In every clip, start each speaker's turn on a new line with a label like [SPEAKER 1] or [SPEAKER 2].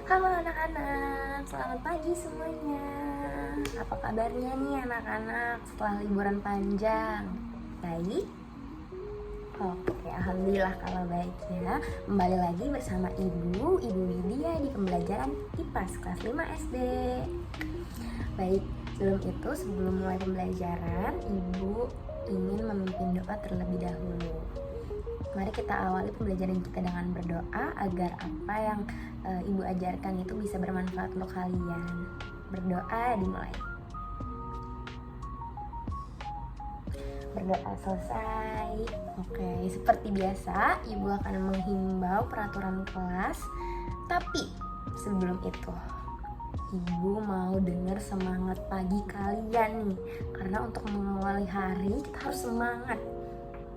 [SPEAKER 1] Halo anak-anak, selamat pagi semuanya. Apa kabarnya nih anak-anak setelah liburan panjang? Baik? Oke, alhamdulillah kalau baik ya. Kembali lagi bersama Ibu Widya di pembelajaran IPAS kelas 5 SD. Baik, sebelum mulai pembelajaran, Ibu ingin memimpin doa terlebih dahulu. Mari kita awali pembelajaran kita dengan berdoa agar apa yang Ibu ajarkan itu bisa bermanfaat untuk kalian. Berdoa dimulai. Berdoa selesai. Oke, seperti biasa Ibu akan menghimbau peraturan kelas. Tapi sebelum itu Ibu mau dengar semangat pagi kalian nih. Karena untuk mengawali hari kita harus semangat.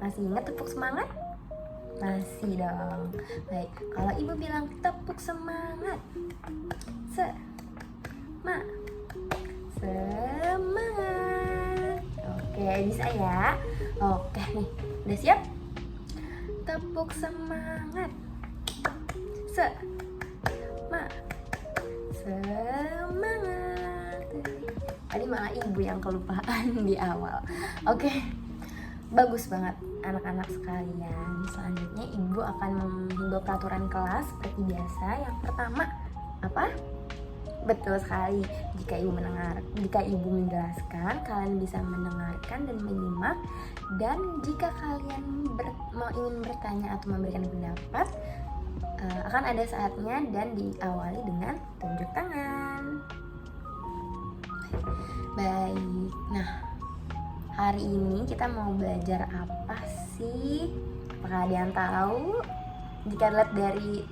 [SPEAKER 1] Masih ingat tepuk semangat? Masih dong. Baik, kalau Ibu bilang tepuk semangat. Semangat. Oke, bisa ya. Oke nih, udah siap? Tepuk semangat. Semangat. Tadi malah Ibu yang kelupaan di awal. Oke, bagus banget anak-anak sekalian. Selanjutnya Ibu akan menghimbau peraturan kelas seperti biasa. Yang pertama, apa? Betul sekali. Jika Ibu menjelaskan, kalian bisa mendengarkan dan menyimak. Dan jika kalian ingin bertanya atau memberikan pendapat, akan ada saatnya dan diawali dengan tunjuk tangan. Baik. Nah, hari ini kita mau belajar apa sih? Apakah ada yang tahu? Jika lihat dari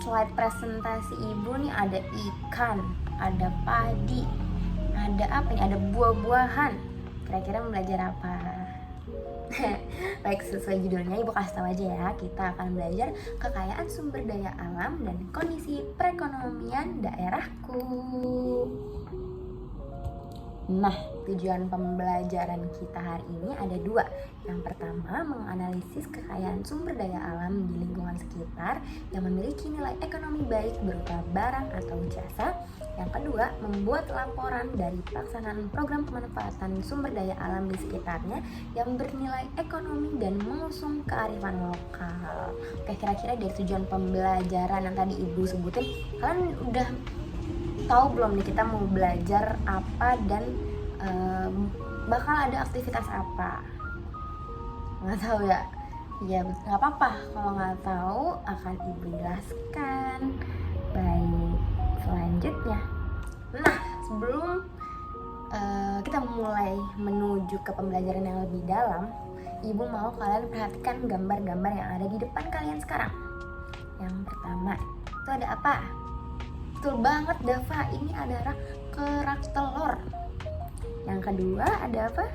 [SPEAKER 1] slide presentasi Ibu nih, ada ikan, ada padi, ada apa nih? Ada buah-buahan. Kira-kira mau belajar apa? Baik, sesuai judulnya Ibu kasih tahu aja ya. Kita akan belajar kekayaan sumber daya alam dan kondisi perekonomian daerahku. Nah, tujuan pembelajaran kita hari ini ada dua. Yang pertama, menganalisis kekayaan sumber daya alam di lingkungan sekitar yang memiliki nilai ekonomi baik berupa barang atau jasa. Yang kedua, membuat laporan dari pelaksanaan program pemanfaatan sumber daya alam di sekitarnya yang bernilai ekonomi dan mengusung kearifan lokal. Oke, kira-kira dari tujuan pembelajaran yang tadi Ibu sebutin, kalian udah tahu belum nih kita mau belajar apa dan bakal ada aktivitas apa? Nggak tahu ya? Ya nggak apa-apa kalau nggak tahu, akan Ibu jelaskan. Baik, selanjutnya. Nah, sebelum kita mulai menuju ke pembelajaran yang lebih dalam, Ibu mau kalian perhatikan gambar-gambar yang ada di depan kalian sekarang. Yang pertama, itu ada apa? Betul banget Dava, ini adalah kerak telur. Yang kedua ada apa?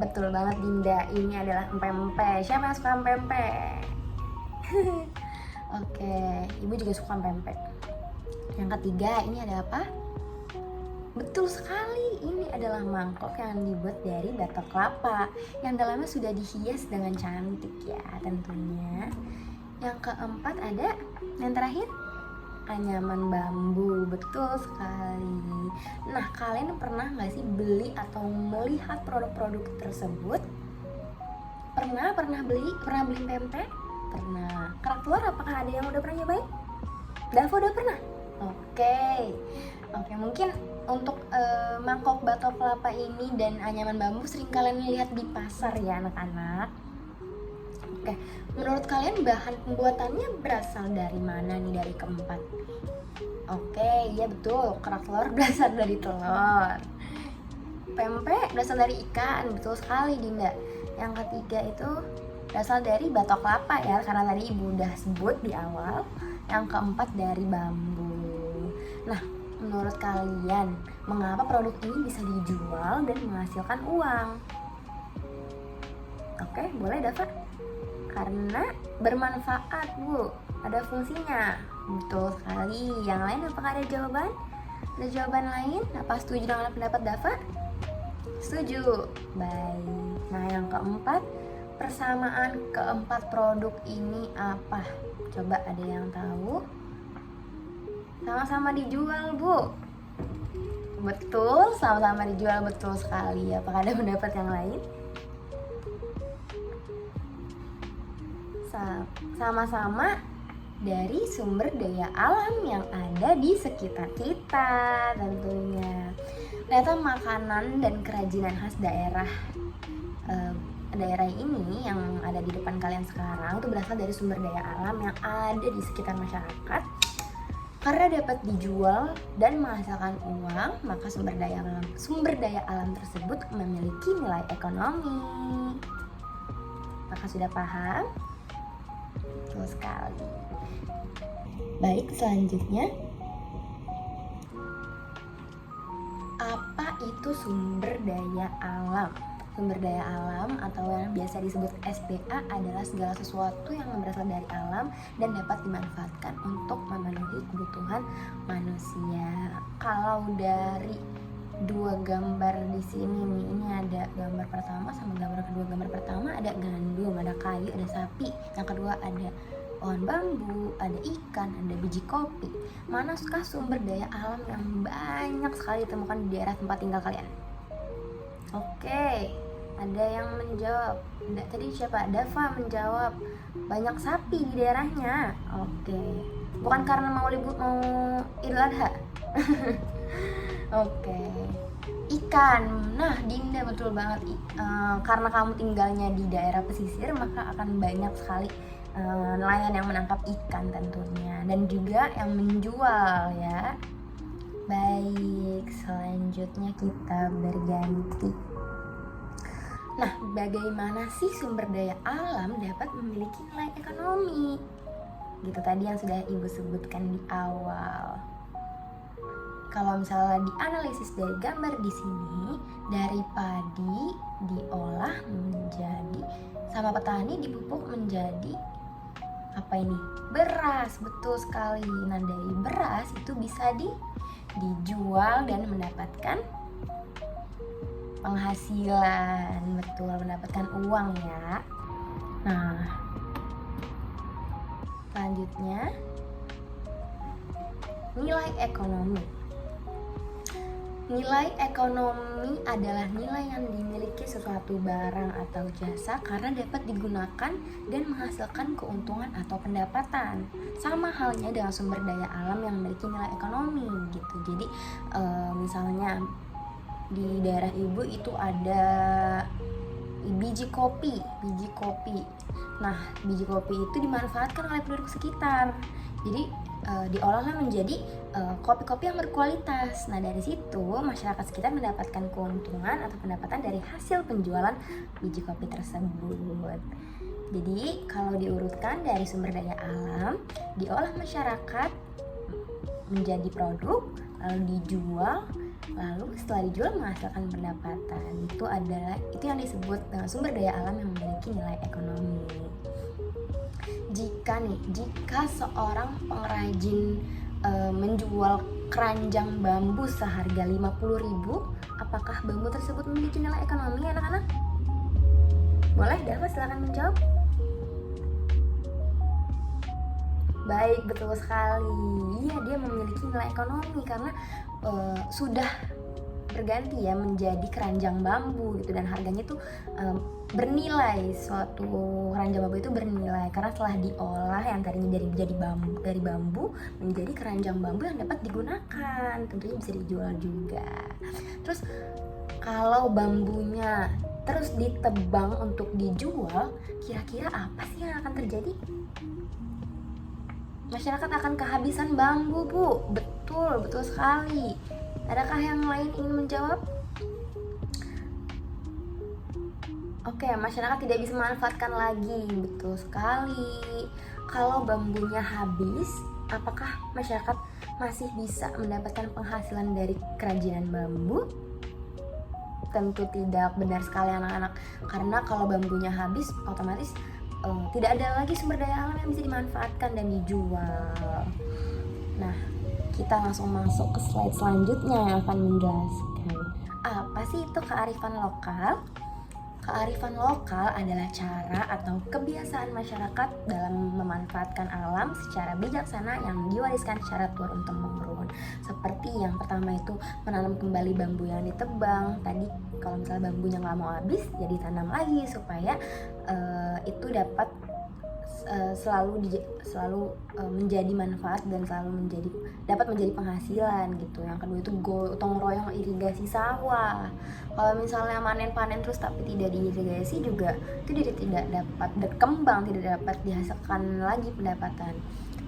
[SPEAKER 1] Betul banget Dinda, ini adalah empempe. Siapa yang suka empempe? Oke, Ibu juga suka empempe. Yang ketiga, ini ada apa? Betul sekali, ini adalah mangkok yang dibuat dari batok kelapa yang dalamnya sudah dihias dengan cantik ya tentunya. Yang keempat ada, yang terakhir, anyaman bambu. Betul sekali. Nah, kalian pernah gak sih beli atau melihat produk-produk tersebut? Pernah beli pempek? Pernah. Kerak telur apakah ada yang udah pernah nyobain? Davo udah pernah? Oke, mungkin untuk mangkok batok kelapa ini dan anyaman bambu sering kalian lihat di pasar ya anak-anak. Oke, menurut kalian bahan pembuatannya berasal dari mana nih dari keempat? Oke, iya betul, kerak telur berasal dari telur. Pempek berasal dari ikan, betul sekali Dinda. Yang ketiga itu berasal dari batok kelapa ya, karena tadi Ibu udah sebut di awal. Yang keempat dari bambu. Nah, menurut kalian, mengapa produk ini bisa dijual dan menghasilkan uang? Oke, boleh Dava? Karena bermanfaat Bu, ada fungsinya. Betul sekali. Yang lain apakah ada jawaban? Ada jawaban lain? Apa setuju dengan pendapat Dava? Setuju. Baik. Nah, yang keempat, persamaan keempat produk ini apa? Coba ada yang tahu? Sama-sama dijual, Bu. Betul, sama-sama dijual, betul sekali. Apakah ada pendapat yang lain? Sama-sama dari sumber daya alam yang ada di sekitar kita tentunya. Ternyata makanan dan kerajinan khas daerah ini yang ada di depan kalian sekarang itu berasal dari sumber daya alam yang ada di sekitar masyarakat. Karena dapat dijual dan menghasilkan uang, maka sumber daya alam tersebut memiliki nilai ekonomi. Maka sudah paham? Betul sekali. Baik, selanjutnya, apa itu sumber daya alam? Sumber daya alam atau yang biasa disebut SDA adalah segala sesuatu yang berasal dari alam dan dapat dimanfaatkan untuk memenuhi kebutuhan manusia. Kalau dari dua gambar di sini nih, ini ada gambar pertama sama gambar kedua. Gambar pertama ada gandum, ada kayu, ada sapi. Yang kedua ada pohon bambu, ada ikan, ada biji kopi. Manakah sumber daya alam yang banyak sekali ditemukan di daerah tempat tinggal kalian? Oke, ada yang menjawab. Tadi siapa? Dava menjawab banyak sapi di daerahnya. Oke, bukan karena mau Idul Adha. Oke, ikan. Nah, Dinda betul banget. Karena kamu tinggalnya di daerah pesisir, maka akan banyak sekali nelayan yang menangkap ikan tentunya, dan juga yang menjual ya. Baik, selanjutnya kita berganti. Nah, bagaimana sih sumber daya alam dapat memiliki nilai ekonomi? Gitu tadi yang sudah Ibu sebutkan di awal. Kalau misalnya dianalisis dari gambar di sini, dari padi diolah menjadi sama petani dipupuk menjadi apa ini? Beras, betul sekali. Nah, dari beras itu bisa dijual dan mendapatkan penghasilan, betul, mendapatkan uang ya. Nah, selanjutnya nilai ekonomi. Nilai ekonomi adalah nilai yang dimiliki sesuatu barang atau jasa karena dapat digunakan dan menghasilkan keuntungan atau pendapatan. Sama halnya dengan sumber daya alam yang memiliki nilai ekonomi gitu. Jadi misalnya di daerah Ibu itu ada biji kopi. Nah, biji kopi itu dimanfaatkan oleh penduduk sekitar. Jadi diolahlah menjadi kopi-kopi yang berkualitas. Nah, dari situ masyarakat sekitar mendapatkan keuntungan atau pendapatan dari hasil penjualan biji kopi tersebut. Jadi kalau diurutkan dari sumber daya alam, diolah masyarakat menjadi produk, lalu dijual, lalu setelah dijual menghasilkan pendapatan. Itu yang disebut dengan sumber daya alam yang memiliki nilai ekonomi. Jika seorang pengrajin menjual keranjang bambu seharga 50.000, apakah bambu tersebut memiliki nilai ekonomi, anak-anak? Boleh, Dava silakan menjawab. Baik, betul sekali. Iya, dia memiliki nilai ekonomi karena sudah berganti ya menjadi keranjang bambu gitu, dan harganya tuh bernilai. Suatu keranjang bambu itu bernilai karena telah diolah yang tadinya dari bambu menjadi keranjang bambu yang dapat digunakan, tentunya bisa dijual juga. Terus kalau bambunya terus ditebang untuk dijual, kira-kira apa sih yang akan terjadi? Masyarakat akan kehabisan bambu, Bu. Betul sekali. Adakah yang lain ingin menjawab? Oke, masyarakat tidak bisa memanfaatkan lagi. Betul sekali. Kalau bambunya habis, apakah masyarakat masih bisa mendapatkan penghasilan dari kerajinan bambu? Tentu tidak, benar sekali anak-anak. Karena kalau bambunya habis, otomatis tidak ada lagi sumber daya alam yang bisa dimanfaatkan dan dijual. Nah, kita langsung masuk ke slide selanjutnya yang akan menjelaskan apa sih itu kearifan lokal. Kearifan lokal adalah cara atau kebiasaan masyarakat dalam memanfaatkan alam secara bijaksana yang diwariskan secara turun-temurun. Seperti yang pertama itu menanam kembali bambu yang ditebang. Tadi kalau misalnya bambunya nggak mau habis, ya ditanam lagi supaya itu dapat selalu menjadi manfaat dan selalu dapat menjadi penghasilan gitu. Yang kedua itu gotong royong irigasi sawah. Kalau misalnya panen terus tapi tidak diirigasi juga itu tidak dapat berkembang, tidak dapat dihasilkan lagi pendapatan.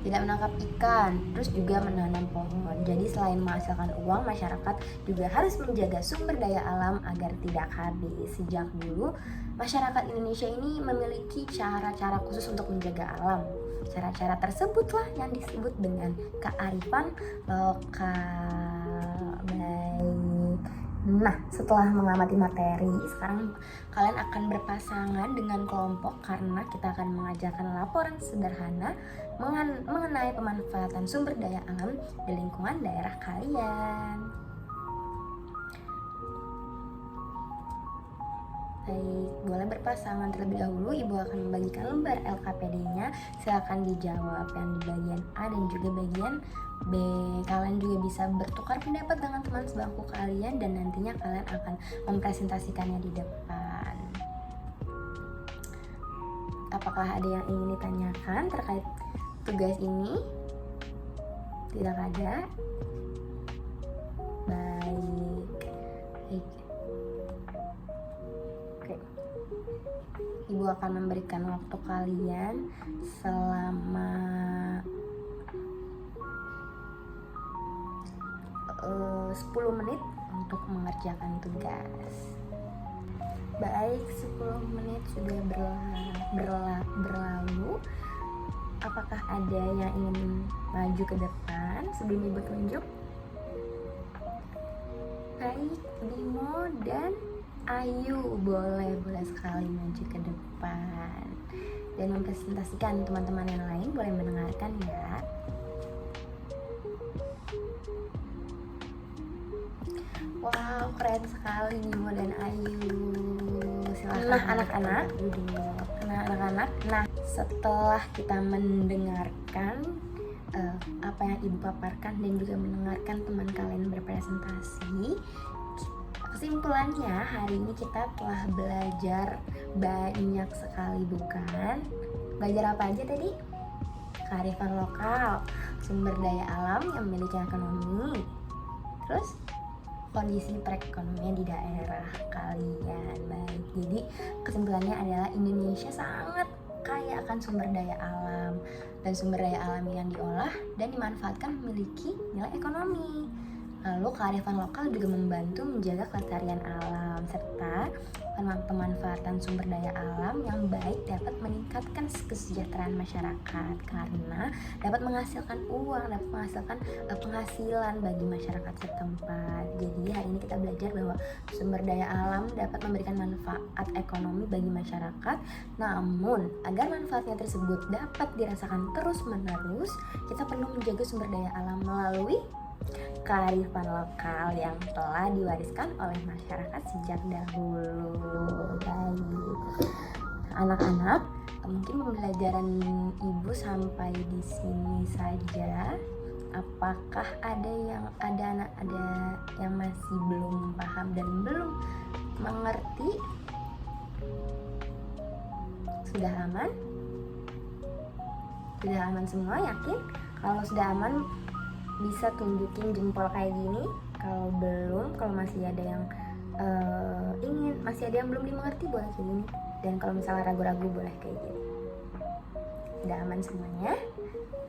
[SPEAKER 1] Tidak menangkap ikan, terus juga menanam pohon. Jadi selain menghasilkan uang, masyarakat juga harus menjaga sumber daya alam agar tidak habis. Sejak dulu, masyarakat Indonesia ini memiliki cara-cara khusus untuk menjaga alam. Cara-cara tersebutlah yang disebut dengan kearifan lokal. Baik. Nah, setelah mengamati materi, sekarang kalian akan berpasangan dengan kelompok karena kita akan mengajarkan laporan sederhana mengenai pemanfaatan sumber daya alam di lingkungan daerah kalian. Baik, boleh berpasangan terlebih dahulu. Ibu akan membagikan lembar LKPD-nya. Silakan dijawab yang di bagian A dan juga bagian B. Kalian juga bisa bertukar pendapat dengan teman sebangku kalian dan nantinya kalian akan mempresentasikannya di depan. Apakah ada yang ingin ditanyakan terkait tugas ini? Tidak ada? Baik. Oke. Ibu akan memberikan waktu kalian selama 10 menit untuk mengerjakan tugas. Baik, 10 menit sudah berlalu. Apakah ada yang ingin maju ke depan sebelum Ibu tunjuk? Baik, Bimo dan Ayu boleh sekali maju ke depan dan mempresentasikan. Teman-teman yang lain boleh mendengarkan ya. Wow, keren sekali Bimo dan Ayu. Silakan anak-anak duduk. Anak-anak. Nah, setelah kita mendengarkan apa yang Ibu paparkan dan juga mendengarkan teman kalian berpresentasi, kesimpulannya hari ini kita telah belajar banyak sekali, bukan? Belajar apa aja tadi? Kearifan lokal, sumber daya alam yang memiliki ekonomi, terus kondisi perekonomian di daerah kalian. Baik, jadi kesimpulannya adalah Indonesia sangat kaya akan sumber daya alam, dan sumber daya alam yang diolah dan dimanfaatkan memiliki nilai ekonomi. Lalu kearifan lokal juga membantu menjaga kelestarian alam serta pemanfaatan sumber daya alam yang baik dapat meningkatkan kesejahteraan masyarakat karena dapat menghasilkan uang, dapat menghasilkan penghasilan bagi masyarakat setempat. Jadi hari ini kita belajar bahwa sumber daya alam dapat memberikan manfaat ekonomi bagi masyarakat. Namun agar manfaatnya tersebut dapat dirasakan terus-menerus, kita perlu menjaga sumber daya alam melalui kearifan lokal yang telah diwariskan oleh masyarakat sejak dahulu. Baik, anak-anak, mungkin pembelajaran Ibu sampai di sini saja. Apakah ada yang masih belum paham dan belum mengerti? Sudah aman? Sudah aman semua, yakin? Kalau sudah aman, bisa tunjukin jempol kayak gini. Kalau belum, kalau masih ada yang masih ada yang belum dimengerti, boleh kayak gini. Dan kalau misalnya ragu-ragu, boleh kayak gini. Udah aman semuanya?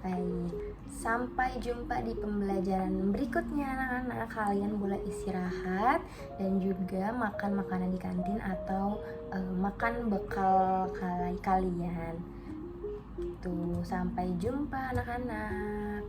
[SPEAKER 1] Baik, sampai jumpa di pembelajaran berikutnya anak-anak. Kalian boleh istirahat dan juga makan makanan di kantin atau makan bekal kalian. Tuh, sampai jumpa anak-anak.